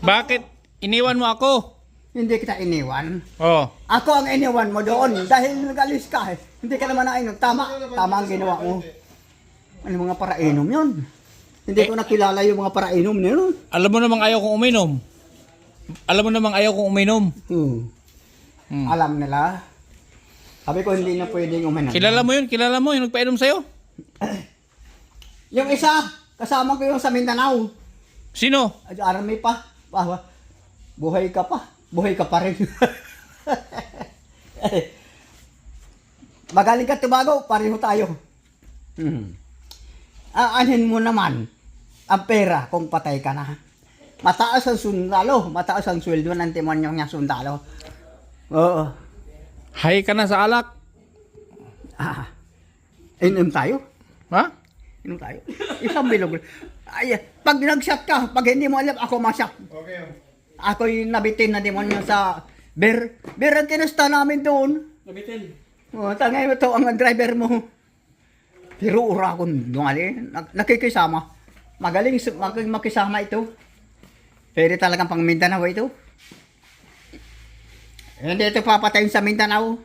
Bakit? Iniwan mo ako? Hindi kita iniwan. Oh. Ako ang iniwan mo doon dahil nag-alis ka. Hindi ka naman nainom. Tama ang ginawa mo. Ano mga parainom yun? Hindi ko nakilala yung mga parainom na yun. Alam mo namang ayaw kong uminom. Alam mo namang ayaw kong uminom. Alam nila. Sabi ko hindi na pwedeng uminom. Kilala mo yun? Kilala mo yung nagpainom sa'yo? Yung isa, kasama ko yung sa Mindanao. Sino? Army pa. Buhay ka pa. Buhay ka pa rin. Magaling ka tumago, pareho tayo. Aanhin mo naman ang pera kung patay ka na. Mataas ang sundalo, mataas ang sweldo ng demonyo niya sundalo. Oo. Hay ka na sa alak. Inom tayo. Ha? Inom tayo. Isang bilog. Ay, pag nag-shot ka, pag hindi mo alam, ako ma-shot. Okay. Ako'y nabitin na demonyo sa beer. Beer ang kinasta namin doon. Nabitin. Tangay mo to ang driver mo. Pero ura akong dungali. Nakikisama. Magaling makisama ito. Pwede talagang pang Mindanao ito. Hindi ito papatayin sa Mindanao.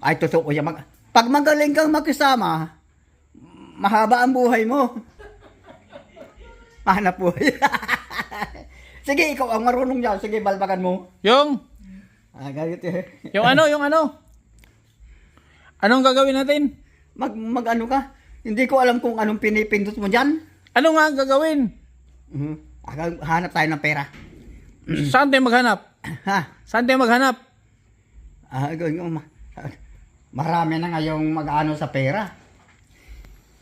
Ay, totoo yan. Pag magaling kang makisama, mahaba ang buhay mo. Mahanap buhay. Sige, ikaw ang marunong dyan. Sige, balbakan mo. Yung? Ganito eh. Yung ano? Anong gagawin natin? Mag-ano ka? Hindi ko alam kung anong pinipindot mo dyan. Ano nga ang gagawin? Hanap tayo ng pera. Saan tayo maghanap? Ha? Saan tayo maghanap? Marami na ngayong mag-ano sa pera.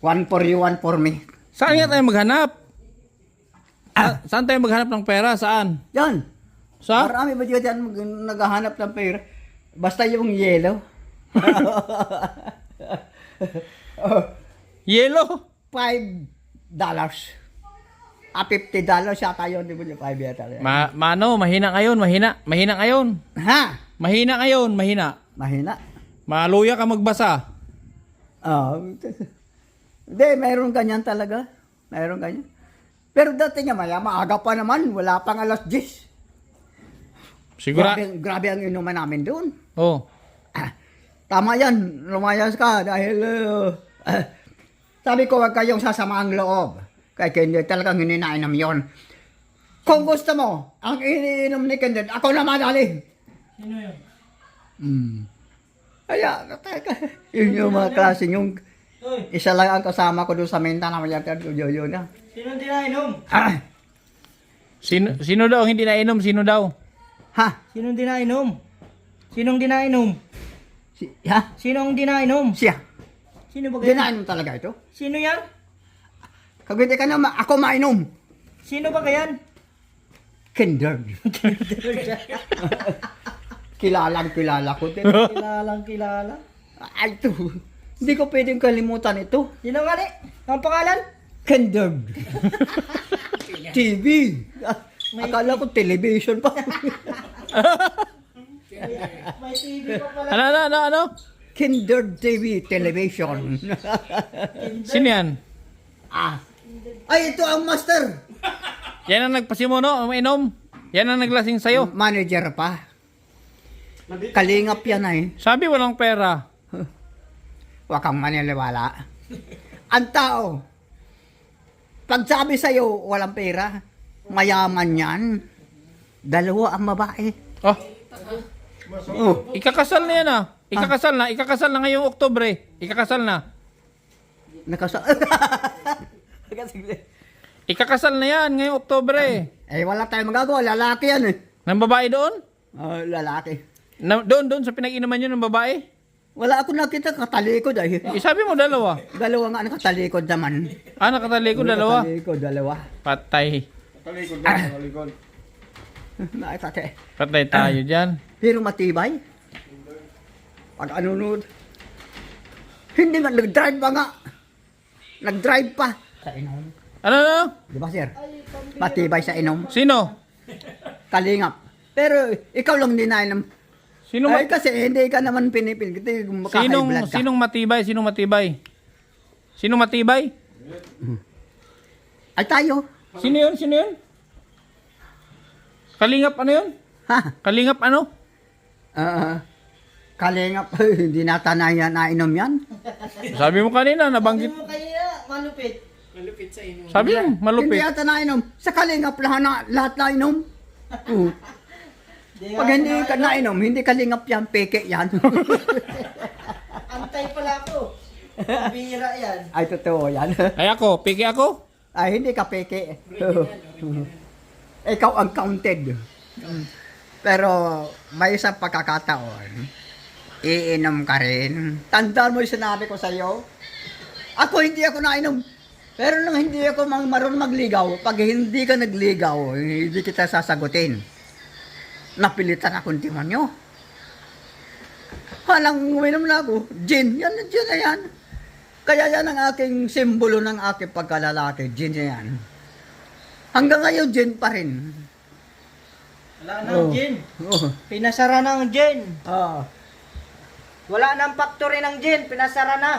One for you, one for me. Saan nga tayo maghanap? Saan tayo maghanap ng pera? Saan? Yan. Sa? Marami ba dyan naghahanap ng pera? Basta yung yellow. Yellow? $5. $50 yata yun. Di ba yung 5 yata? Mahina ngayon, mahina ngayon. Ha? Mahina ngayon, mahina. Mahina. Maluya ka magbasa. Hindi, mayroon ganyan talaga. Mayroon ganyan. Pero dati nga maaga pa naman. Wala pang alas 10. Sigura. Grabe ang inuman namin doon. Oh. Tama yan, lumayas ka dahil sabi ko wag kayong sasamaang loob. Kaya hindi talagang hininainom yon. Kung gusto mo, ang iniinom ni Kended, ako na madali. Sino yun? Kaya, yun yung mga klase yung isa lang ang kasama ko doon sa Mindanao. Yun na. Sino hindi nainom? Sino daw hindi nainom? Sino daw? Ha? Sino hindi nainom? Sinong di nainom? Ha? Sinong di nainom? Siya. Sino ba ganyan? Dinainom talaga ito. Sino yan? Kag hindi ka na, ako mainom. Sino ba kayan? Kended. Kilala ko din. Kilala. Ay, ito. Hindi ko pwedeng kalimutan ito. Sino nga ni? Ang pangalan? Kended. TV. Akala ko television pa. May TV pa pala. Ano? Kended TV television. Sino yan? Ay, ito ang master. Yan ang nagpasimuno, uminom. Yan ang naglasing sa'yo. Manager pa. Kalingap yan ay. Sabi walang pera. Huwag kang maniniwala. Ang tao, pag sabi sa'yo walang pera, mayaman yan. Dalawa ang babae. Oh. Ikakasal na yan ah. Ikakasal na ngayong Oktubre. Ikakasal na. Ikakasal na yan ngayong Oktubre. Wala tayong magagawa. Lalaki yan eh. Ng babae doon? Lalaki. Doon sa pinag-inuman yun ng babae? Wala ako nakita katalikod ay. Sabi mo dalawa. Dalawa nga nakatalikod naman. Nakatalikod dalawa. Nakatalikod dalawa. Patay. Talikod. Nakatay. Patay tayo dyan. Pero matibay. Pag anunod. Hindi nga, nag-drive pa nga. Nag-drive pa. Sa inom. Ano? Di ba, sir? Matibay sa inom. Sino? Kalingap. Pero ikaw lang dinainom. Kasi hindi ka naman pinipil. Sinong matibay? Ay tayo. Sino yun? Kalingap ano yun? Ha? Kalingap ano? Kalingap, hindi nata na yan, nainom yan. Sabi mo kanina, nabanggit. Hindi mo kaya malupit. Malupit sa inyo. Sabi mo, Hindi malupit. yata nainom. Sa kalingap lahat nainom. Pag hindi ka nainom, hindi kalingap yan, peke yan. Antay pala ako. Bira yan. Ay, totoo yan. Ay ako, piki ako. Ay, hindi ka peke. Ikaw ang counted. Pero may isang pagkakataon, iinom ka rin. Tandaan mo yung sinabi ko sa'yo. Ako hindi ako nainom. Pero nang hindi ako marunong magligaw, pag hindi ka nagligaw, hindi kita sasagutin. Napilitan akong demonyo. Halang uminom na ako. Gin. Yan na yan. Kaya yan ang aking simbolo ng aking pagkalalaki. Gin na yan. Hanggang ngayon, gin pa rin. Wala nang gin. Oh. Pinasara ng gin. Ah. Wala nang factory ng gin. Pinasara na.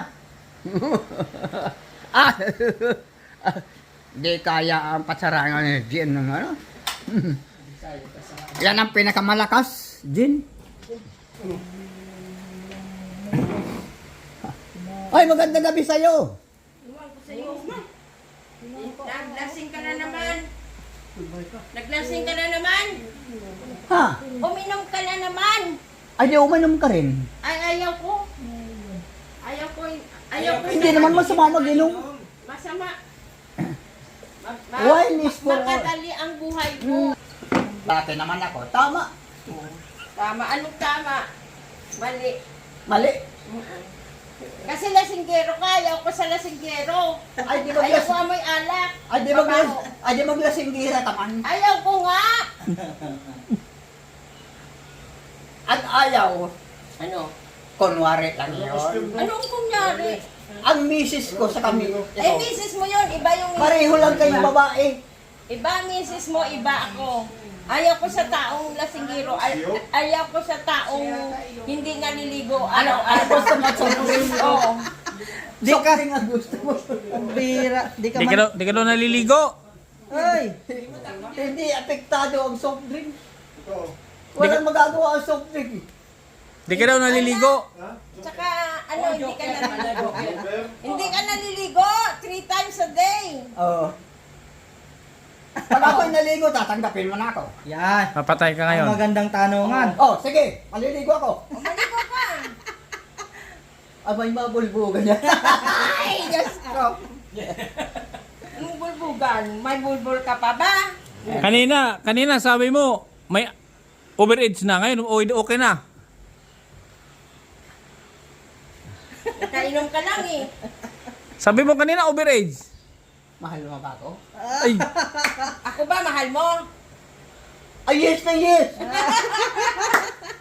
Ah! Di kaya ang pasarangan ng gin ng ano? Yan ang pinakamalakas, gin. Ay, magandang gabi sa'yo. Naglasing ka na naman. Naglasing ka na naman. Ha? Uminom ka na naman. Ay, di uminom ka rin. Ay, ayaw ko. Ayaw ko. Ayaw ko. Hindi naman masama mag-inom. Masama. Wine is for all. Makadali ang buhay mo. Dati naman ako. Tama. Tama. Anong tama? Mali. Mali. Kasi lasinggero ka. Ayaw ko sa lasinggero. Ay, di Ayaw ko maglas... amoy alak. Ay, di maglasinggira taman. Ayaw ko nga. At ayaw. Ano? Kunwari lang yun. Anong kunyari? Ang misis ko sa kami. Eh, misis mo yun. Iba yung Pareho lang kayong babae. Iba misis mo, iba ako. Ayaw ko sa taong lasinggiro. Ayaw ko sa taong hindi naliligo. Ano? Gusto mo sa Oo. Di ka rin ang gusto mo. Bira. Di ka Di ka daw naliligo. Ay! Hindi apektado ang soft drink. Walang magagawa ang soft drink. Di ka daw naliligo. Tsaka, hindi ka naliligo. Hindi ka naliligo. 3 times a day. Oo. Pag ako'y naligo, tatanggapin mo na ako. Yan. Papatay ka Ang ngayon. magandang tanungan. Oh, sige, maliligo ako. Maligo ka. Abay, mabulbugan niya. Ay, Diyos ko. Anong bulbugan? May bulbul ka pa ba? Kanina sabi mo, may overage na ngayon. Okay na. Nakainom ka lang eh. Sabi mo kanina, overage. Mahal mo ba ako? Ay, Ako ba, mahal mo? Ay, yes na yes!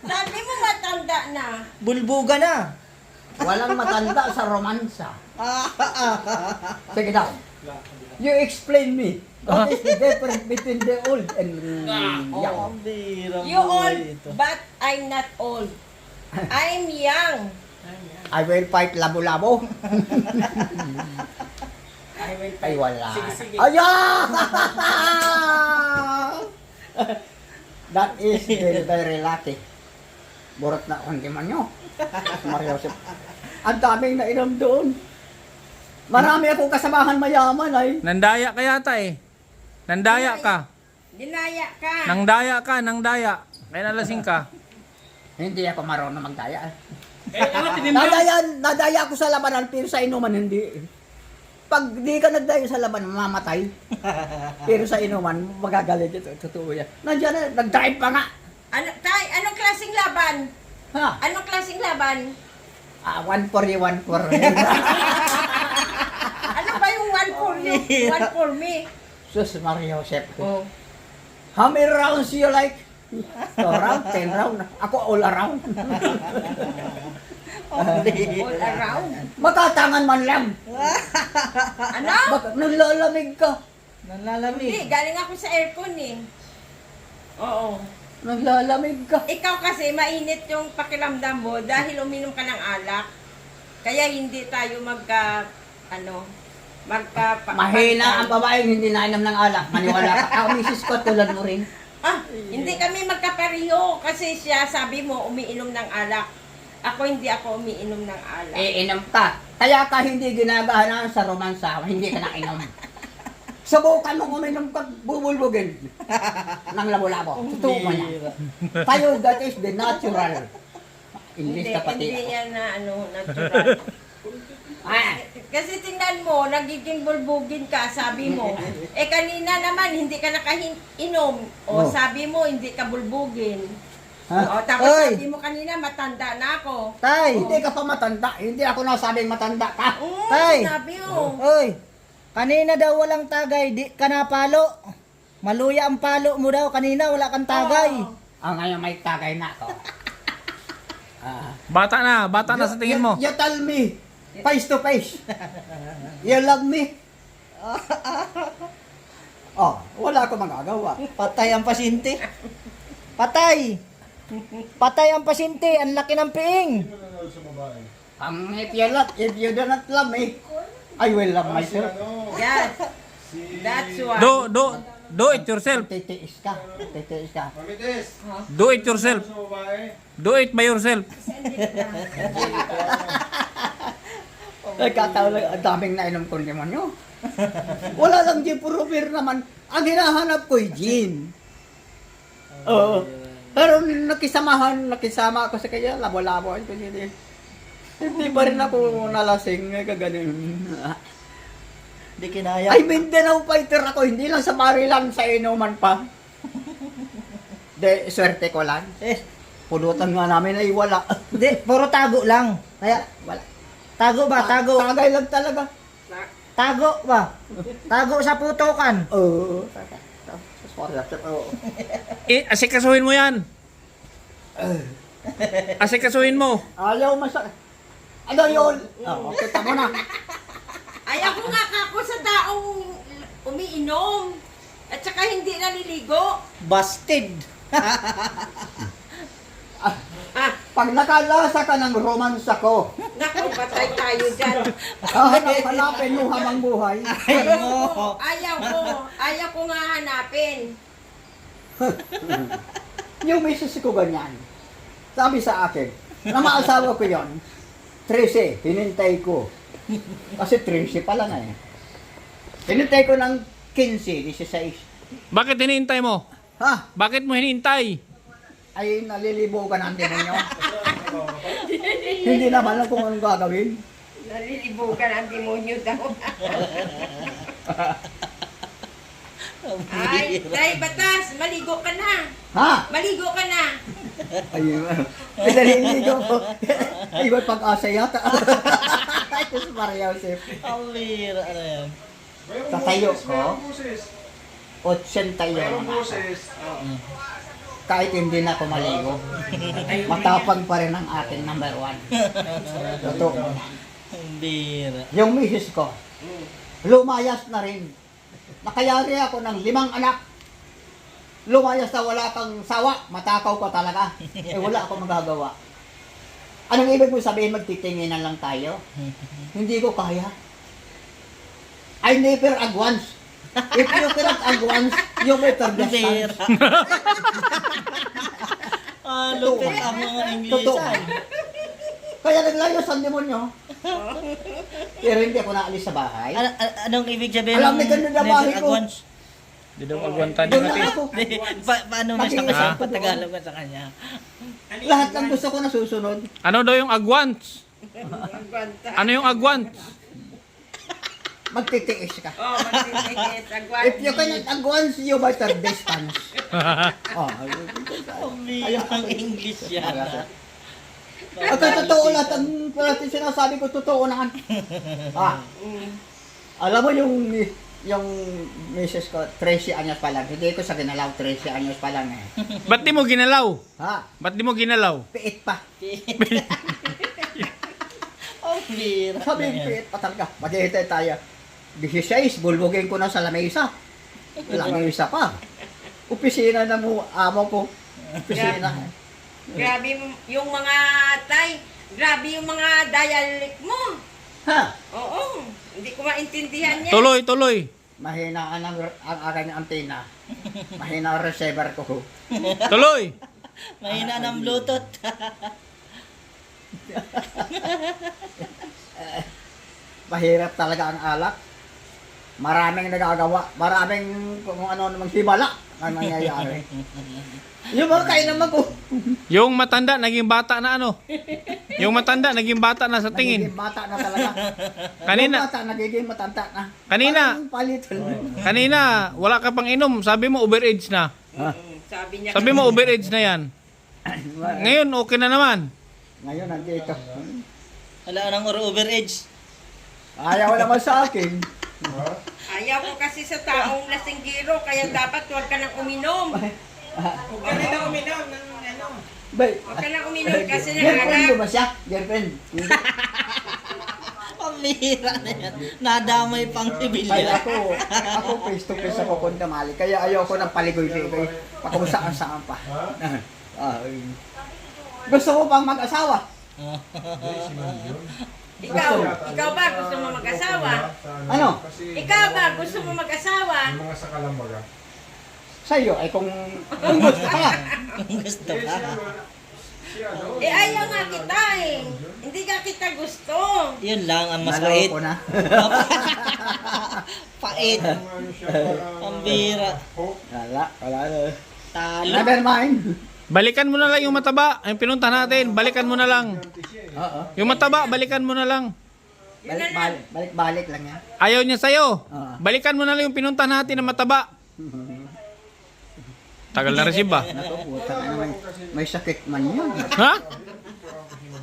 Sabi mo matanda na. Bulbuga na. Walang matanda sa romansa. Sige daw. You explain me. What is the difference between the old and young? Bira You old, but I'm not old. I'm young. I will fight labo-labo. I will Ay, wala. Sige. Ayan! That is very lucky. Burot na ang demonyo. Mario Joseph. Ang daming nainom doon. Marami akong kasamahan mayaman ay. nandaya ka yata eh. Nandaya ka. Dinaya ka. Nangdaya. Kaya nalasing ka. Hindi ako marunong magdaya. Ano Nadaya ako sa labanan pero sa inuman hindi. Pag di ka nagdaya sa labanan, mamatay. Pero sa inuman, magagalit ito. Totoo yan. Nandiyan na, nag-drive pa nga. Anong klaseng laban? Ha? Anong klaseng laban? One for you, one for me. Ano ba yung one for you? One for me? Sus, Mario Joseph. Oh. How many rounds you like? 2 round, 10 round. Ako all around. All around. Makatangan man lang. Ano? Bakit nalalamig ka? Hindi, Nalalamig. galing ako sa aircon eh. Oo. Naglalamig ka. Ikaw kasi mainit yung pakiramdam mo dahil uminom ka ng alak. Kaya hindi tayo Mahina ang babaeng hindi nainom ng alak. Maniwala ka. Ako, misis ko, tulad mo rin. Hindi kami magkapareho kasi siya sabi mo umiinom ng alak. Ako hindi ako umiinom ng alak. Iinom ka. Kaya ka hindi ginagahanan sa romansa, hindi ka nainom. Subukan mo uminom ka, bubulbugin ng labo-labo. Totoo mo yan. Tayo, that is the natural. English Hindi, ka pati. hindi yan na natural. Kasi tingnan mo, nagiging bulbugin ka, sabi mo. Kanina naman, hindi ka nakainom. Oh. Sabi mo, hindi ka bulbugin. Ha? Tapos Oy! sabi mo kanina, matanda na ako. Tay! Hindi ka pa matanda. Hindi ako nasabing matanda ka. Tay! Sinabi mo. Oy! Kanina daw walang tagay, di ka napalo. Maluya ang palo mo daw, kanina wala kang tagay. Oo. Ngayon may tagay na ako. Bata na sa tingin mo. You tell me, face to face. You love me? Wala ako magagawa. Patay ang pasyente. Patay! Patay ang pasyente, ang laki ng piing. If you do not love me, I will love myself. Yes. That's why. Do it yourself. Titiis ka. Titiis ka. Do it yourself. Do it by yourself. Nagkataon lang, ang daming nainom kong demonyo. Wala lang gin, puro beer naman. Ang hinahanap ko ay gin. Oo. Pero nakisama ako sa kanya, labo-labo. Hindi pa rin ako nalasing, kaganon. Di kinaya. Ay, Mindanao fighter ako, hindi lang sa Marilan, sa inuman pa. Swerte ko lang. Pulutan nga namin ay wala. Di, puro tago lang. Kaya, Wala. tago ba? Tago. Tagay lang talaga. Tago ba? Tago sa putokan. Oo. Oo. Asikasuhin mo yan. Asikasuhin mo. Ayaw ano yun? Kita mo na. Ayaw ko nga kako sa taong umiinom. At saka hindi naliligo. Busted. Pag nakalasa ka ng romansa ko, Naku, patay tayo dyan. hanapin mo habang buhay. Ayaw ko nga hanapin. Yung misis ko ganyan. Sabi sa akin, na maasawa ko yon, 13, hinintay ko. Kasi 13 pa lang eh. Hinintay ko ng 15, 16. Bakit hinihintay mo? Ha? Bakit mo hinihintay? Ay, nalilibo ka ng demonyo. Hindi naman alam kung anong gagawin. Nalilibugan ang demonyo daw. Ay, tay, batas, maligo ka na. Ha? Maligo ka na. Ayun. Naliligo ko. Ay, ba't pag-asa yata? Diyos Maria Joseph. Ang lira, ano yan? Tatayo ko. 80 yun. Kahit hindi na ako maligo. Matapang pa rin ang ating number 1. Totoo. Ang lira. Yung misis ko, lumayas na rin. Nakayari ako ng 5 anak. Lumayas na wala kang sawa, matakaw ka talaga. Wala ako magagawa. Anong ibig mo sabihin, magtitinginan lang tayo? Hindi ko kaya. I never ag once. If you cannot ag once, you better just Lira. dance. Lupit ang mga Totoo. Inglesan. Kaya naglayos ang demonyo. Pero hindi ako naalis sa bahay. Anong ibig sabihin? Alam ni ganun na bahay ko. Hindi daw agwantan Doon yung na natin. ako. Paano mo Maging sa isang Tagalog ka sa kanya? Lahat ng gusto ko nasusunod. Ano daw yung agwants? Ano yung agwants? Magtitiis ka. Oh, magtitigis. If you cannot ag once, you better distance. Ang English yan. At totoo lahat ang sinasabi ko, totoo naman. Alam mo yung misis ko, 13 anyos pa lang. Hindi ko sa ginalaw, 13 anyos pa lang eh. Ba't di mo ginalaw? Ha? Ba't di mo ginalaw? Piit pa. Ang lira. Sabi yung piit pa talaga. Maghihintay tayo. 16, bulbugin ko na sa lamesa. Lamesa pa. Opisina na mo, amo ko. Opisina. Grabe yung mga tay. Grabe yung mga dialect mo. Ha? Oo. Hindi ko maintindihan yan. Tuloy. Mahina ang aking antena. Mahina ang receiver ko. Tuloy. Mahina ng Bluetooth. Mahirap talaga ang alak. Maraming nagagawa. Maraming kung ano namang himala ang nangyayari. Yung mga kainan ko. Yung matanda, naging bata na ano? Yung matanda, naging bata na sa tingin. Nagiging bata na talaga. Kanina. Yung bata, nagiging matanda na. Kanina. Parang palitan. Kanina, wala ka pang inom. Sabi mo, overage na. Sabi niya, Sabi mo, overage na yan. Ngayon, okay na naman. Ngayon, nandito. Wala nang overage. Ayaw naman sa akin. ayaw ko kasi sa taong lasinggero, kaya dapat huwag ka nang uminom. Huwag ka nang uminom ng ano. Bay, Huwag ka nang uminom kasi girlfriend ko nanganak. ba siya? Girlfriend. Hindi. Pambira na yan. Nadamay pang Kaya sibilya. ako face to face ako kung damali. Kaya ayaw ko ng paligoy-ligoy. Kung saan-saan pa. Gusto ko pang mag-asawa. Ikaw ba gusto mo mag-asawa? Ano? Ikaw ba gusto mo mag-asawa? Mga sa Kalambaga. Sa'yo, ay kung gusto ka. Gusto ka. Eh ayaw nga kita eh. Hindi ka kita gusto. Yun lang ang mas pait. Naloko na. Pait. Pambira. Wala na. Talo. Never mind. Balikan mo na lang yung mataba. Yung pinunta natin, balikan mo na lang. Oo. Yung mataba, balikan mo na lang. Balik-balik lang yan. Ayaw niya sa'yo. Oo. Balikan mo na lang yung pinunta natin na mataba. Tagal na receive ba? Ako, puta ka naman. May sakit man yun. Ha?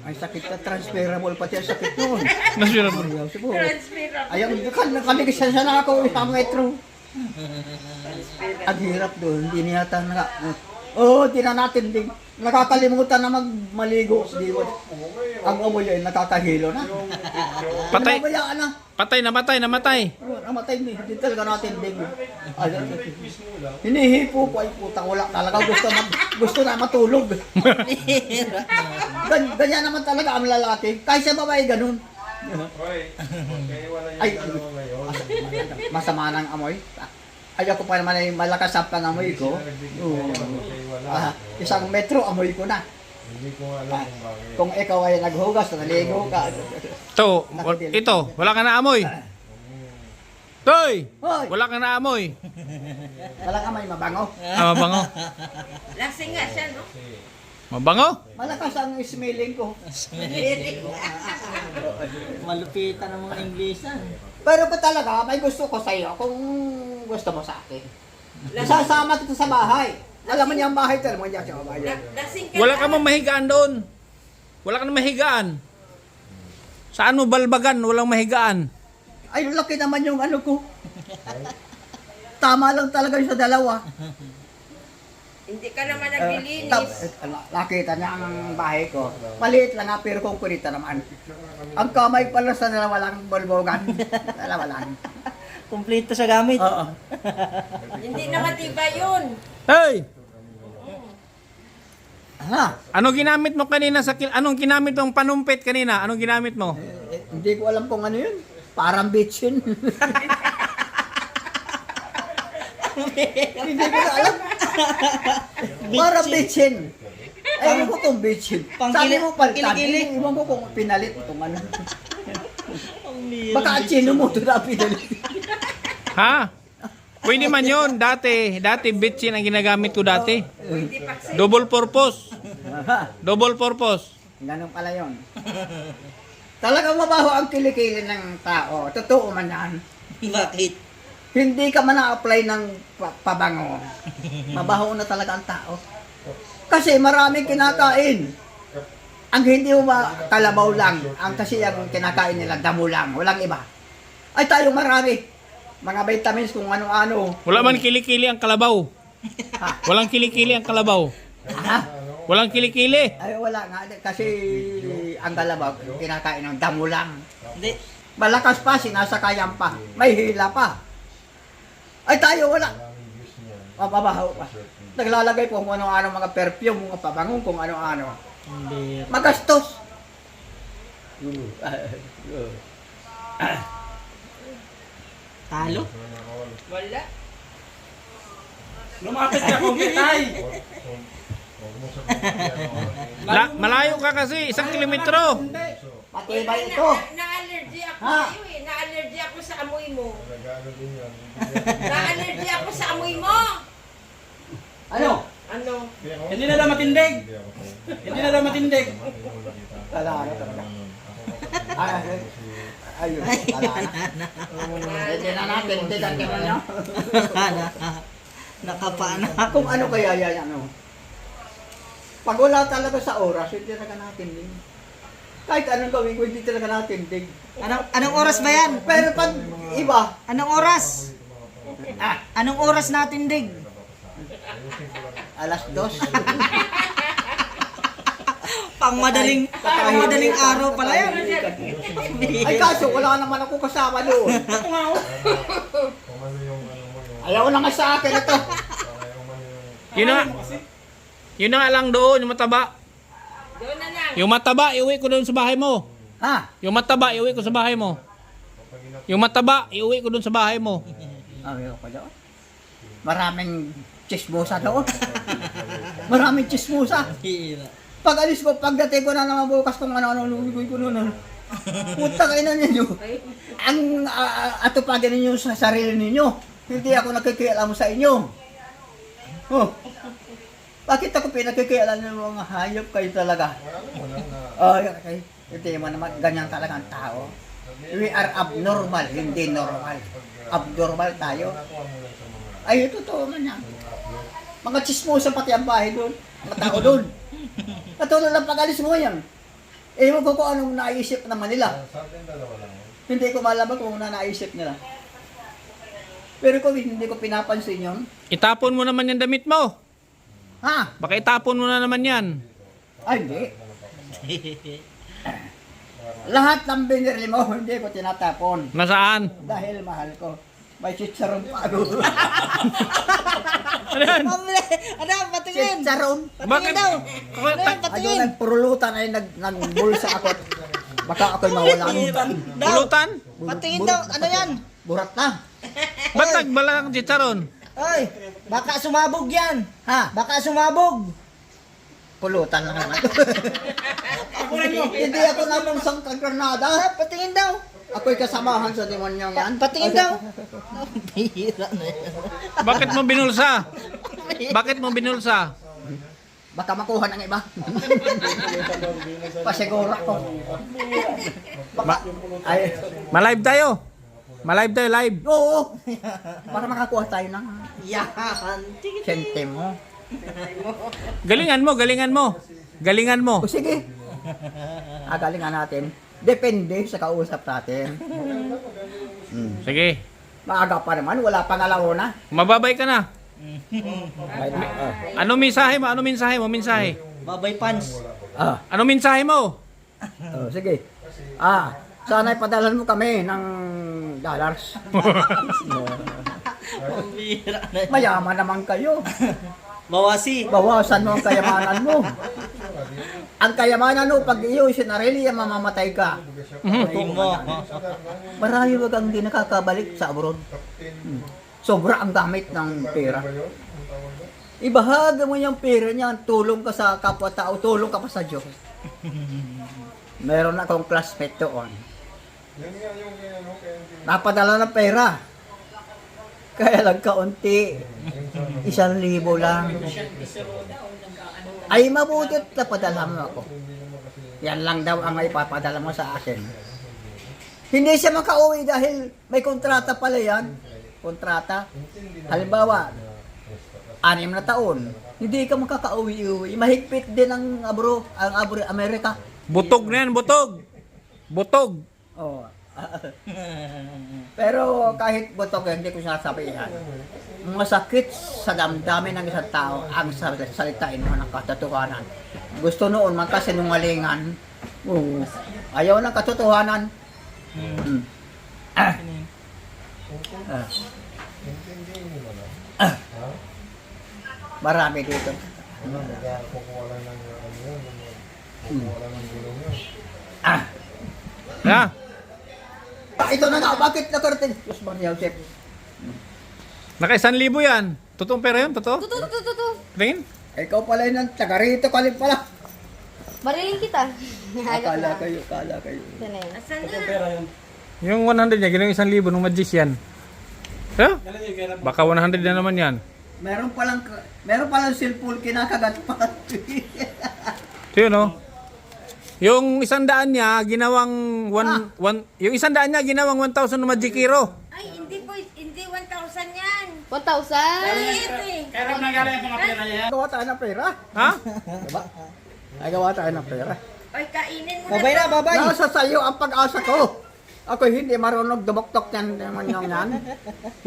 May sakit na transferable pati ang sakit yun. Nasira mo. Ayaw, siguro. Transfer. Ayaw, nakaligisan siya na ako isang metro. Ang hirap doon, hindi niya yata di na natin din. Nakakalimutan na maligo. Di ba? Ang amoy ay nakakahilo na. Patay. Pinabayaan na. Patay, namatay. Namatay din. Hindi talaga natin din. Hinihipo ko ay puta. Wala talaga. Gusto na matulog. Pambira. Ganyan naman talaga ang lalaki. Kahit sa babae ganun. Ay, masama ng amoy. Ayoko pa naman ay malakas ang pangamoy ko. Isang metro amoy ko na. Hindi ko alam kung bakit. Kung ikaw ay naghugas, naligo ka. Ito, wala ka na amoy. Toy! Hoy! Wala ka na amoy. Walang amoy, mabango. Mabango. Lasing nga siya, no? Mabango? Malakas ang smelling ko. Malupitan ng mga Inglesan. Pero pa talaga, may gusto ko sa'yo kung gusto mo sa akin. Sasama kita sa bahay. Alam mo niya ang bahay, tala mo niya sa bahay. Lasing ka Wala na. ka mang mahigaan doon. Wala ka na mahigaan. Saan mo balbagan? Walang mahigaan. Ay, laki naman yung ano ko. Tama lang talaga yung sa dalawa. Hindi ka naman naglilinis. Nakita niya ang bahay ko. Maliit lang nga, pero konkreta naman. Ang kamay pala sa dalawa lang bolbogan. Dalawa lang. Kumpleto sa gamit. Oo. Hindi na matibay yun. Hey! Ha? Ano ginamit mo kanina anong ginamit mong panumpit kanina? Anong ginamit mo? Hindi ko alam kung ano yun. Parang bitch yun. Hindi ko na alam. Parang bitch yun. Ewan ko kung bitch yun. Sabi mo palitan. Kilikili. Ewan ko kung pinalit itong ano. Pambira. Baka ang chino mo ito na pinalit. Ha? Pwede man yun. Dati bitchin ang ginagamit ko dati. Hindi pa Double purpose. Double purpose. Ganun pala yun. Talagang mabaho ang kilikili ng tao. Totoo man yan. Bakit? Hindi ka man na-apply ng pabango. Mabaho na talaga ang tao. Kasi maraming kinakain. Ang hindi mo ba kalabaw lang. Ang kasi ang kinakain nila damo lang. Walang iba. Ay tayo marami. Mga vitamins kung ano-ano. Wala man kilikili ang kalabaw. Walang kilikili ang kalabaw. Ha? Walang kilikili. Ay wala nga. Kasi ang kalabaw kinakain ng damo lang. Hindi. Malakas pa, sinasakayan pa. May hila pa. Ay tayo wala. Mababaho pa. Naglalagay po kung ano-ano mga perfume, mga pabangong, kung ano-ano. Pambira. Magastos. Talo? Wala. Lumapit ka kung kitay. Huwag mo sabihin. Malayo ka kasi, 1 kilometro. Matibay ito. Na-allergy ako Ha? sa iyo eh. Na-allergy ako sa amoy mo. Nag-ano din yan. Na-allergy ako sa amoy mo. Ano? Ano? Hindi na daw matindig. Hindi ako sa'yo. Hindi na daw matindig. Tala na talaga. Ayun, tala na. Hindi na natin, hindi na nyo. Nakapana. Kung ano kaya yan, ano? Pag wala talaga sa oras, hindi talaga natin din. Kahit anong gawin ko, hindi talaga natin din. Anong oras ba yan? Pero pag iba, Anong oras? Anong oras natin dig? alas 2. Pangmadaling araw pala yan. Ay kaso, wala naman ako kasama doon. Kung ano yung ano mo yung... Ayaw na nga sa akin ito. Ayaw mo yung... Yun na nga lang doon, yung mataba. Doon na lang. Yung mataba, iuwi ko doon sa bahay mo. Ha? Yung mataba, iuwi ko sa bahay mo. Yung mataba, iuwi ko doon sa bahay mo. Ayaw ko doon. Maraming chismosa doon. Maraming chismosa. Pag alis ko, pagdating ko na naman bukas kung ano-ano, lumigoy ko noon. Puta kayo na ninyo. Ang atupagin ninyo sa sarili ninyo. Hindi ako nakikialam sa inyo. Oh. Bakit ako pinakikialam ng mga hayop kayo talaga? Oh, okay. Hindi mo naman ganyan talaga ang tao. We are abnormal, hindi normal. Abnormal tayo. Ay, totoo man yan. Mga chismosa pati ang bahay doon. Mga tao doon. Katulad lang pag-alis mo yan. Ewan ko kung anong naisip naman nila. Sa atin dalawa lang. Hindi ko malaman kung ano naisip nila. Pero kung hindi ko pinapansin yun, Itapon mo naman yung damit mo. ha? Baka itapon mo na naman yan. Ay, hindi. Lahat ng binirli mo, hindi ko tinatapon. Nasaan? Dahil mahal ko. May chicharon pa ako. Ano yan? Ano, patingin. Chicharon. Bakit? daw. Ako- Ano, Ayun, patingin. nagpurulutan ay nagbulsa ako. Baka ako'y mawalan. Pulutan? Patingin daw. Ano yan? Burat na. Ba't nagbala ng chicharon? Oy, baka sumabog yan. Ha? Baka sumabog. Pulutan lang naman. Hindi ako namang sang Granada. Ah, patingin daw. Ako'y kasamahan sa demonyong yan. Patingin daw. Bihira na yan. Bakit mo binulsa? Bakit mo binulsa? Baka makuha ng iba. Pasigura ko. Ay, Malive tayo. Malive tayo, live. oo. Para makakuha tayo ng Yan. sentimo. Galingan mo, galingan mo. Galingan mo. O sige. Agalingan natin. Depende sa kausap natin. Sige. Maaga pa naman, wala pang alauna. Mababay ka na. Ano mensahe mo? Ano mensahe mo? Mensahe. Babay pants. Ano mensahe mo? Sige. Sana'y padalan mo kami ng dollars. Bihira na yan. Mayaman naman kayo. Bawasi. Bawasan mo ang kayamanan mo. Ang kayamanan mo, pag iyo sinarili, mamamatay ka. Tingin mo. Marami wag ang hindi nakakabalik sa abroad. Sobra ang gamit ng pera. Ibahaga mo yung pera niyan, tulong ka sa kapwa-tao, tulong ka pa sa Diyos. Meron akong classmate doon. Yan nga yung ano, kaya hindi... Napadala ng pera. Kaya lang kaunti. 1,000 lang. Ay mabutit na padala mo ako. Yan lang daw ang ipapadala mo sa akin. Hindi siya makauwi dahil may kontrata pala yan. Kontrata. Halimbawa, 6 na taon. Hindi ka makakauwi-uwi. Mahigpit din ang Amerika. Butog na yan, butog. Butog. Oh. Pero kahit butog, hindi ko sinasabihan. Masakit sa damdamin ng isang tao ang salitain mo ng katotohanan. Gusto noon man kasi nungalingan. Ayaw ng katotohanan. Marami dito. Ano, kukuha lang ng ano yun. Kukuha lang ng gulong yun. Ha? Ito na nga, bakit nakarating? Diyos Maria Joseph. Naka 1,000 yan. Totoong pera yun? Totoo? Tutu. Tingin? Ikaw pala yun, taga rito ka rin pala. Bariling kita. Kala kayo. Ito na yun. Asan na? Pera yun. Yung 100 niya, ginawang 1,000 ng magician. Huh? Kailan yung kaya Baka 100 na naman yan. Meron palang cellphone kinakagat pa. So yun, no? Yung 100 niya, ginawang yung 100 niya, ginawang 1,000 ng Magic Hero. Ay, hindi 1,000 yan. 1,000? Maliit eh. Kaya rin nagaling yung mga pera niya. Nagawa tayo ng pera. Ha? Diba? Nagawa tayo ng pera. Ay, kainin mo Babay na, babay. Nasa sayo ang pag-asa ko. Ako hindi marunong dumoktok yan naman yan.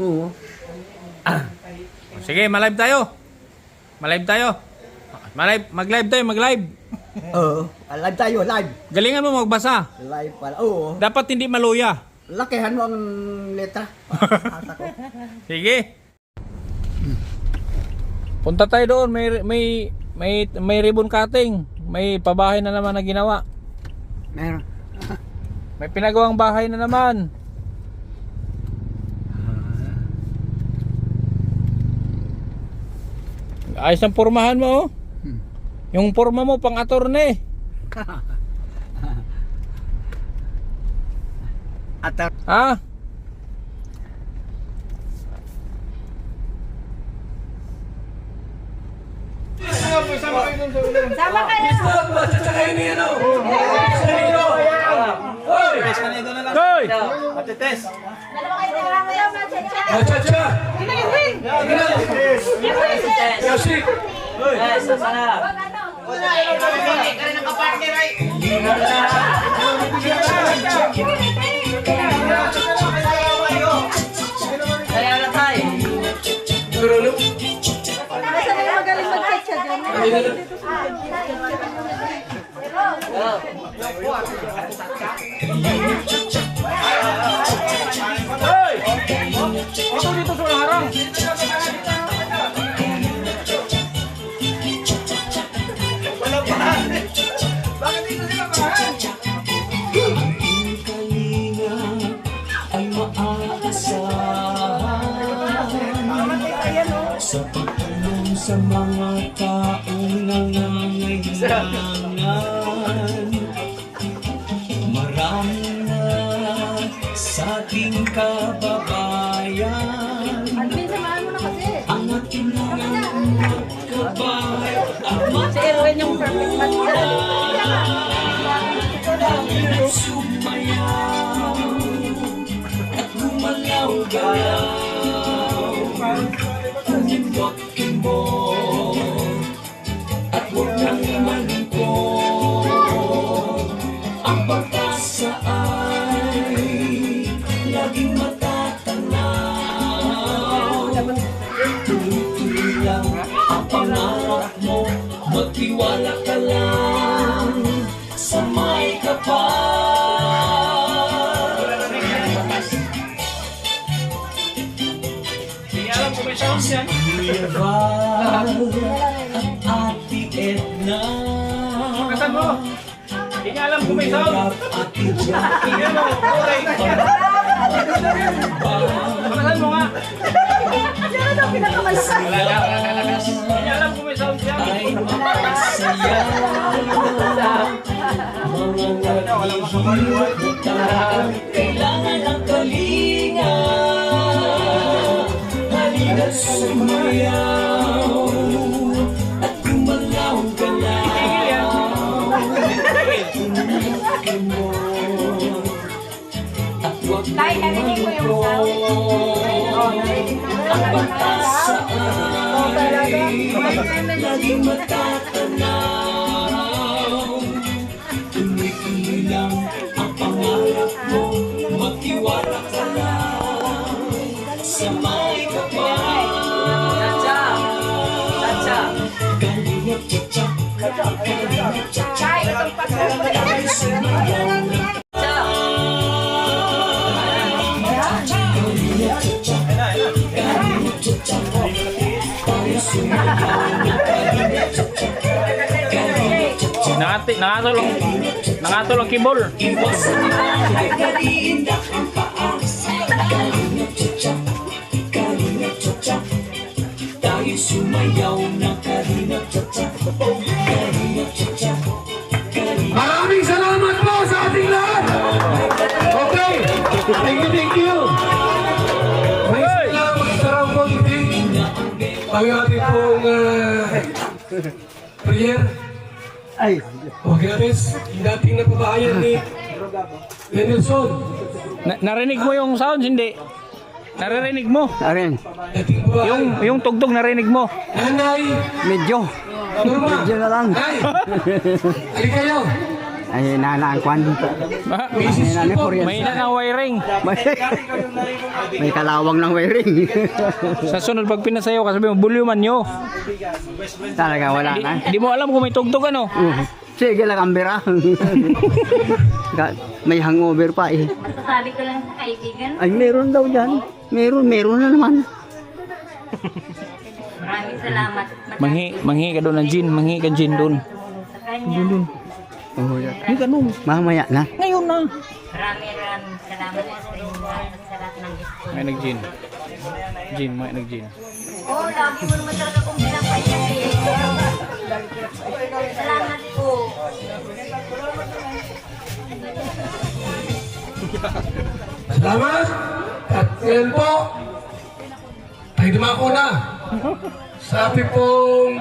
Oo. Sige, mag-live tayo. Mag-live tayo. Oo. Live tayo, live. Galingan mo magbasa. Live pala. Oo. Dapat hindi maluya. Lakihan mo ang letra. Asa ko. Sige. Punta tayo doon, may ribbon cutting. May pabahay na naman na ginawa. Meron. May pinagawang bahay na naman. Ayos ang pormahan mo, oh. Yung porma mo pang attorney. At Ha? Sama kayo. Hoy! Dalawa kayo na kayo, Machacha. Dito sa harang. ay maaasahan sa pagtulong sa mga taong nangangailangan. Marami na sa ating kababayan ang natulungan magkabay at matulungan sumayaw at gumalaw-galaw, tumibot-kimbot at huwag nang malungkot. Ang pag-asa ay laging matatanaw. Tuloy-tuloy lang ang pangarap mo, magtiwala ka lang sa may kapal. Hindi alam kung may sounds yan. Kuya Val at Ate Edna, Kasan mo? Hindi niya alam kung may sound. at Ate Jackie, Tingnan mo, okay. Kasan mo nga. Hindi niya alam kung may sound yan. ay makasaya. Mga naghihimutan, kailangan ang kalinga. Halina't sumayaw at gumalaw-galaw. Tumukimot at huwag ang pag-asa ay laging matatanaw. Tuloy-tuloy lang ang pangarap mo, magtiwala ka lang sa may kapal. Kalingap tsak, kalingap tsak, sumayaw na. Nangatol ang keyboard. Iwasan ang kaiindak ang paas. Kalingap tsak, kalingap tsak, sumayaw na Kalinga Cha-Cha, Kalinga Cha-Cha. Maraming salamat po sa ating lahat. Okay. Thank you. May salamat sa Rampong Team. Ang ating pong prayer. Ay, Okay, Ares. Dating napabahayan ni Nelson. Narinig mo yung sounds, hindi? Naririnig mo? arin, Dating pabahayan. Yung tugtog narinig mo? Nanay. medyo. Norma. Medyo na lang. Nay. Halika kayo. Ay, nanaangkwan. Mrs. Ay, Tipo. kuryente. May na ng wiring. May kalawang ng wiring. Sa sunod pag pinasayaw ka, sabi mo, bulyuman nyo. Talaga, wala na. Di mo alam kung may tugtog ano. Sige lang, ambira. May hangover pa eh. Masasabi ko lang sa kaibigan, Ay, meron daw dyan. Meron na naman. maraming salamat. Manghi ka doon ng gin. Manghi ka gin doon. Sa kanya. Oh, yan. Mamaya na. Ngayon na. Maraming salamat sa inyo at sa lahat ng gusto. May nag-gin. Gin, may nag-gin. Oh, lagi mo naman talaga kong pinapayan eh. Salamat po. Salamat. At yan po. Ay dumako na. Sabi pong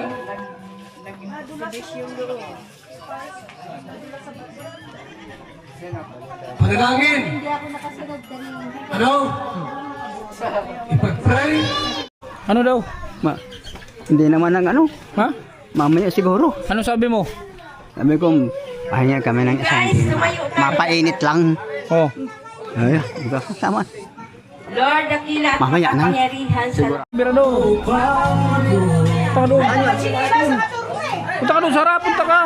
panalangin. Ano? Ipag-pray. Ano daw? Hindi naman ang ano. Ha? Mamaya siguro. Ano sabi mo? Sabi ko, pahinga kami ng isang mapainit lang. Oh. Ay, diba? Tama. Lord, dakila at Mamaya na. makapangyarihan sa Bira doon. Punta ka doon. Punta ka doon, sarap. Punta ka.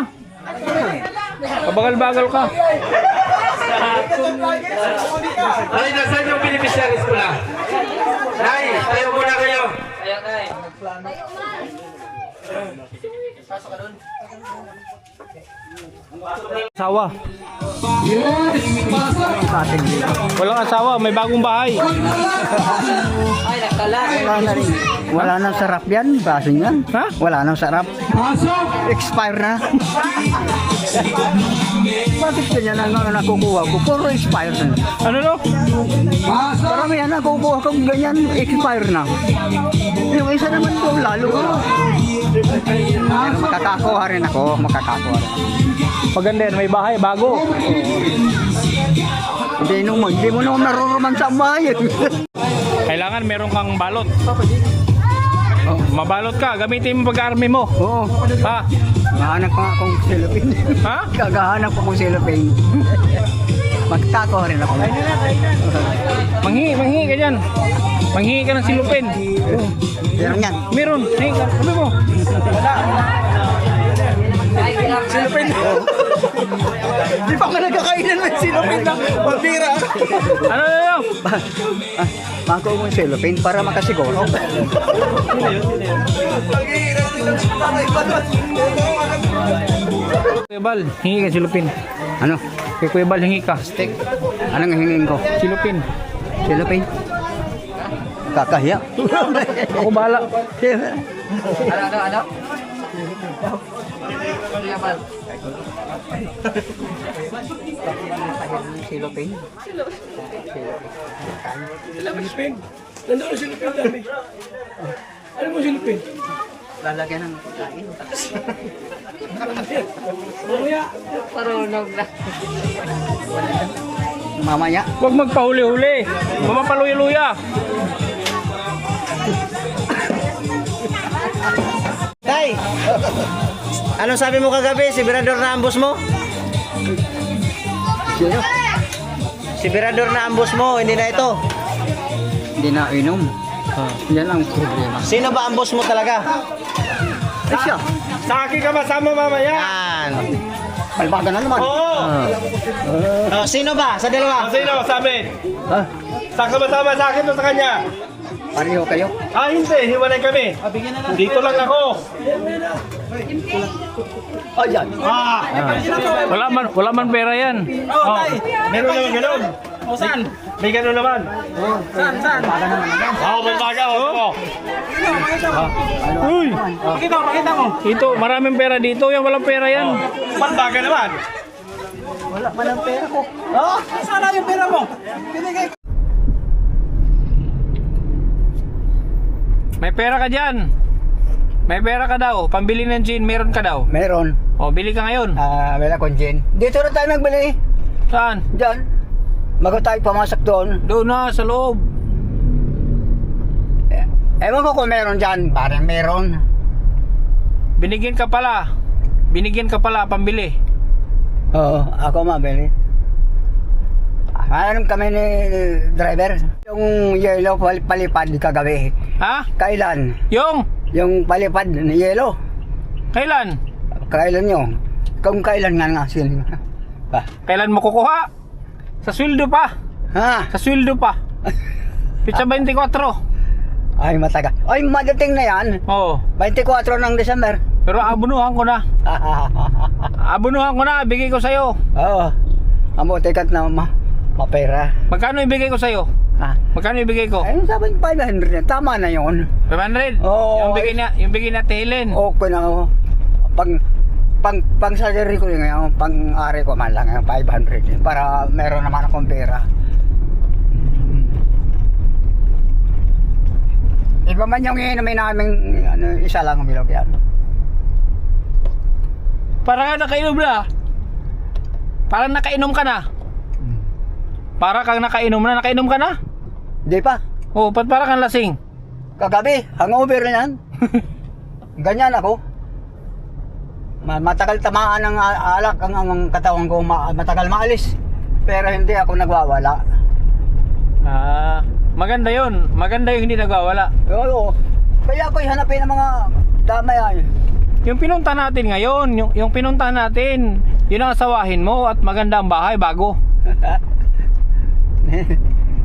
Pabagal-bagal ka. Ay, nasaan yung beneficiaries ko na? Nay, tayo muna kayo. Asawa. Yes, pasok. Walang asawa, may bagong bahay. Wala na rin. Wala nang sarap yan. Baso yan. Ha? Wala nang sarap. Pasok. Expire na. Bakit ganyan ang nakukuha ko? Puro expire na. Ano no? Pasok. Parang yan nakukuha ko ganyan, expire na. Yung isa naman ko, lalo. Pero makakakuha rin ako. Makakakuha rin ako. Paganda yan, may bahay, bago. Hindi mo naman naruruman sa bahay. Kailangan meron kang balot. Mabalot ka, gamitin mo pag-army mo. Oo. Ha? Gahanap pa akong cellophane. Ha? Kagahanap pa akong cellophane. Magkakakuha rin ako. Manghi ka dyan. Manghi ka ng silupin. Meron yan. Meron, hingi ka. Sabi mo. Silupin. Di pa nga nagkakainan may silupin na. Pabira. Ano? Bako mo yung cellophane para makasiguro. Kuya Bal, hingi ka silupin. Ano? Kay Kuya Bal, hingi ka. Anong hingin ko? Silupin. Cellophane. Kakahiya. Ako bahala. Ano? Cellophane. Silipin. Nandun ang silipin dami. Ano mo silipin? Lalagyan ng pagkain. Marunong na. Mamaya. Huwag magpahuli-huli. Mamapaluya-luya. Tay! Ano sabi mo kagabi? Si Birador na ambos mo? Sino? Si Birador na ambos mo, hindi na ito. Hindi na inom. Yan ang problema. Sino ba ambos mo talaga? Ay siya. Sa akin ka masama mamaya. Yan. Palbaga na naman. Oo. Oh, sino ba sa dalawa? Sino sa amin? Ha? Sa kasama sa akin o sa kanya? Pareho kayo? Ah, hindi. Hiwalay kami. Dito lang ako. Ayan. Ah. Wala man pera yan. Oh, meron naman ganun. O, saan? May gano'n naman. Saan? Oo, magbaga. Uy! Pakita mo. Ito, maraming pera dito. Yung walang pera yan. Magbaga naman. Wala pa ng pera ko. Sana yung pera mo. May pera ka dyan. May pera ka daw. Pambili ng gin, meron ka daw. Meron. O, bili ka ngayon. Wala kong gin. Dito na tayo nagbili. Saan? Diyan. Bago tayo pumasok doon. Doon na, sa loob. Ewan ko kung meron dyan. Parang meron. Binigyan ka pala. Binigyan ka pala, pambili. Oo, ako mabili. Mayroon kami ni driver. Yung yellow palipad kagabi. Ha? Kailan? Yung palipad ni yellow. kailan? Kailan yun? Kung kailan nga sila. Kailan mo kukuha? Sa sweldo pa. Ha? Sa sweldo pa. Pitsa 24. Ay, matagal. Ay, madating na yan. Oo. 24 ng December. Pero abunuhan ko na. Abunuhan ko na, bigay ko sa'yo. Oo. Amutikat na mapera. Magkano ibigay ko sa'yo? Ha? Magkano ibigay ko? Ayun, sabi 500. Tama na yun. 500? Oo. Yung bigay na Helen. Okay na ako. Pang salary ko ngayon, pang-ari ko man lang ngayon, 500. Para meron naman akong pera. Iba man yung inumin namin, isa lang ang bilog yan. Parang nakainom na. Parang nakainom ka na. Para kang nakainom na. Nakainom ka na? Di pa. Oo, para kang lasing. Kagabi, hangover na yan. Ganyan ako. Matagal tamaan ng alak ang katawan ko, matagal maalis. Pero hindi ako nagwawala. Maganda yun. Maganda yung hindi nagwawala. Oo. Kaya ako'y hanapin ng mga damay ay. Yung pinunta natin ngayon, yung pinunta natin, yun ang asawahin mo at maganda ang bahay bago.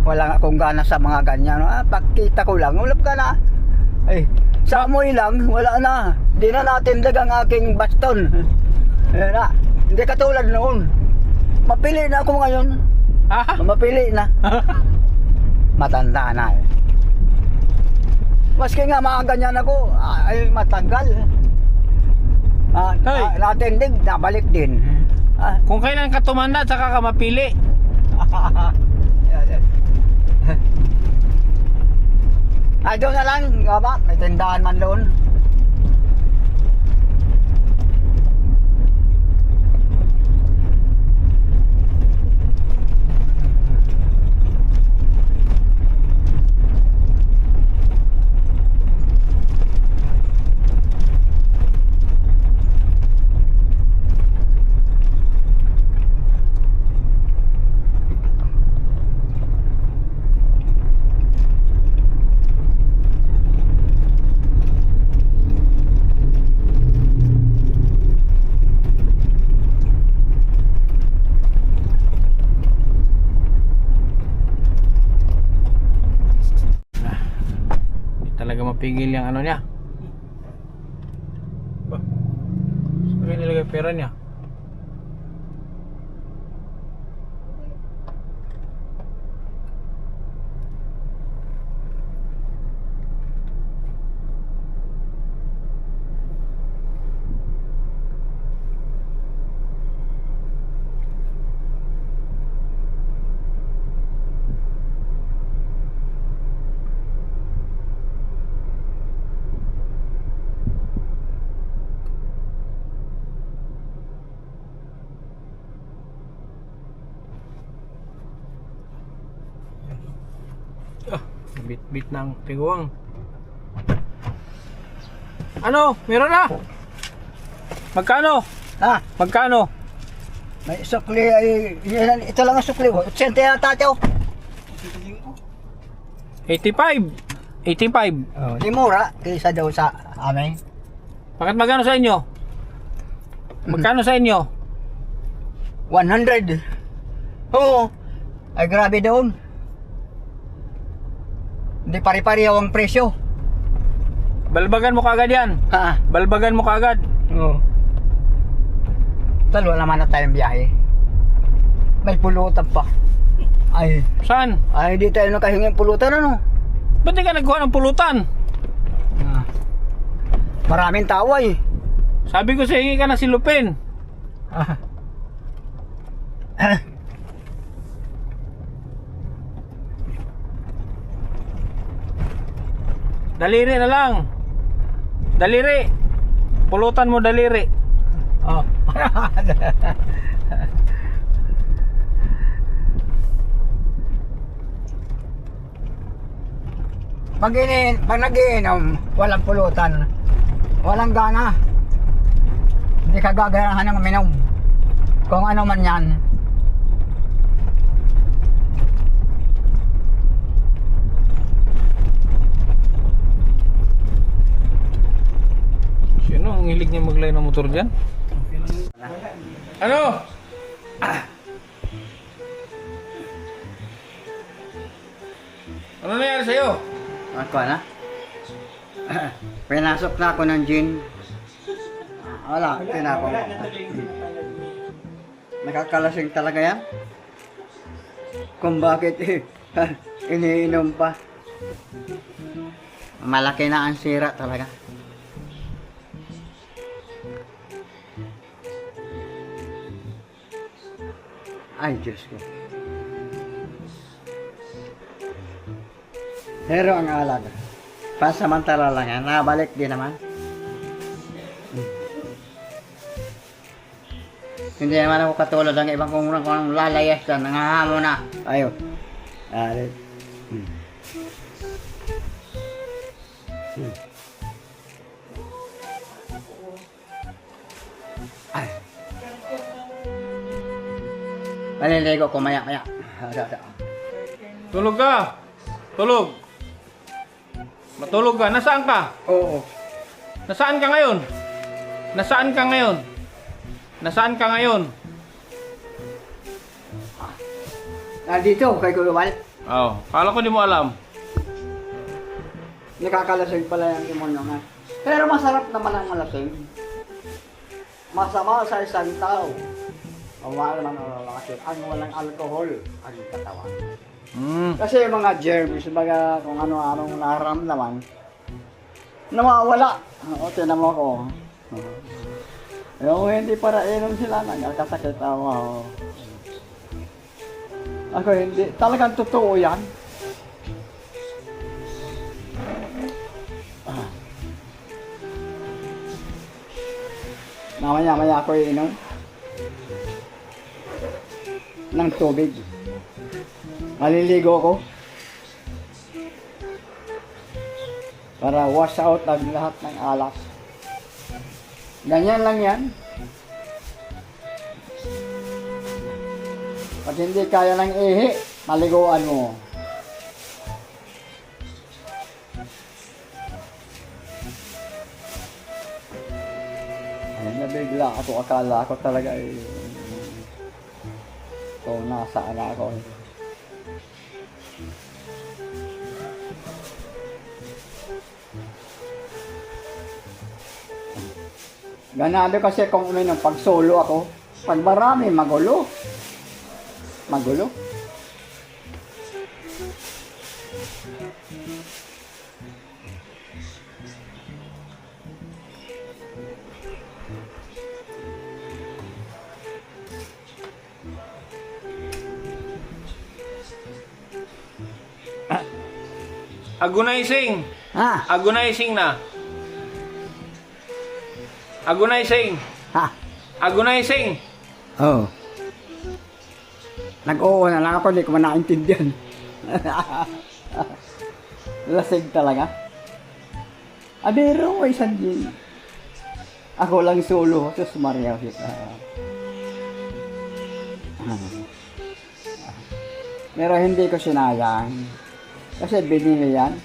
Wala akong gana sa mga ganyan. Pagkita ko lang, wala ka na. Ay, sa amoy lang, wala na. Di na natindag ang aking baston. Ayan na. Hindi katulad noon. Mapili na ako ngayon. Mapili na. Matanda na eh. Maski nga mga ganyan ako, ay matagal. Natindig, nabalik din. Kung kailan ka tumanda, saka ka mapili. Ay, doon na lang, ba? May tindahan man doon. Talaga mapigil yung ano niya. Saan nilagay pera niya? Bit-bit ng tiguang. Ano? Meron na? Magkano? Magkano? May sukli ay, ito lang ang sukli. 80 yata ito. 85. 85. Di mura, kaysa daw sa amin. Bakit magkano sa inyo? Magkano sa inyo? 100. Oo. Ay grabe doon. Hindi pari-parihaw ang presyo. Balbagan mo kagad yan. Balbagan mo kagad. Oo. Tal, wala naman na tayong biyahe. May pulutan pa. Ay, Saan? ay di tayo nakahingin pulutan ano? Ba't di ka nagkuha ng pulutan? Ah. Maraming tao ay. Sabi ko sa hingi ka na silupin. Ah. Daliri na lang. Daliri. Pulutan mo daliri. Oh. Pag nag-iinom, walang pulutan, walang gana. Hindi ka gaganahan ng uminom. Kung ano man yan. Sino ang hilig niya maglay ng motor dyan? Ano? Ano nangyari sa'yo? Ako na? Pinasok na ako ng gin. Wala, tinapon ko. Nakakalasing talaga yan. Kung bakit iniinom pa. Malaki na ang sira talaga. Ay, Diyos ko. Pero ang alag, pasamantala lang yan, nabalik din naman. Hindi naman ako katulad ng ibang kung lalayas na, nangahamon na. Ayun. Alit. Ay. Maliligo ko maya-maya. Tulog ka. Tulog. Matulog ka. Nasaan ka? Oo. Nasaan ka ngayon? Nasaan ka ngayon? Nasaan ka ngayon? Nandito, kay Kuya Wal. Oh, kala ko di mo alam. Nakakalasing pala yung demonyo nga. Pero masarap naman ang malasing. Masama sa isang tao. Wala naman ang lalaki. Ang walang alcohol, ang katawan. Kasi yung mga germs, mga kung ano-anong naramdaman, nawawala. O, tinan mo ko. Yung hindi para inom sila, nagkasakit ako. Ako hindi. Talagang totoo yan. Mamaya-maya ako inom ng tubig. Maliligo ko para wash out ang lahat ng alak. Ganyan lang yan. Pag hindi kaya ng ihi, maliguan mo. Ay, nabigla ako. Akala ko talaga kung nasaan ako. Ganado kasi kung uminom pag solo ako. Pag marami, magulo. Magulo. Agonizing. Ha? Agonizing na. Agonizing. Ha? Agonizing. Oo. Nag-oo na lang ako, hindi ko man naintindihan. Lasig talaga. Abero, isang gin. Ako lang solo, sus Maria. Pero hindi ko sinayang. Kasi binili yan.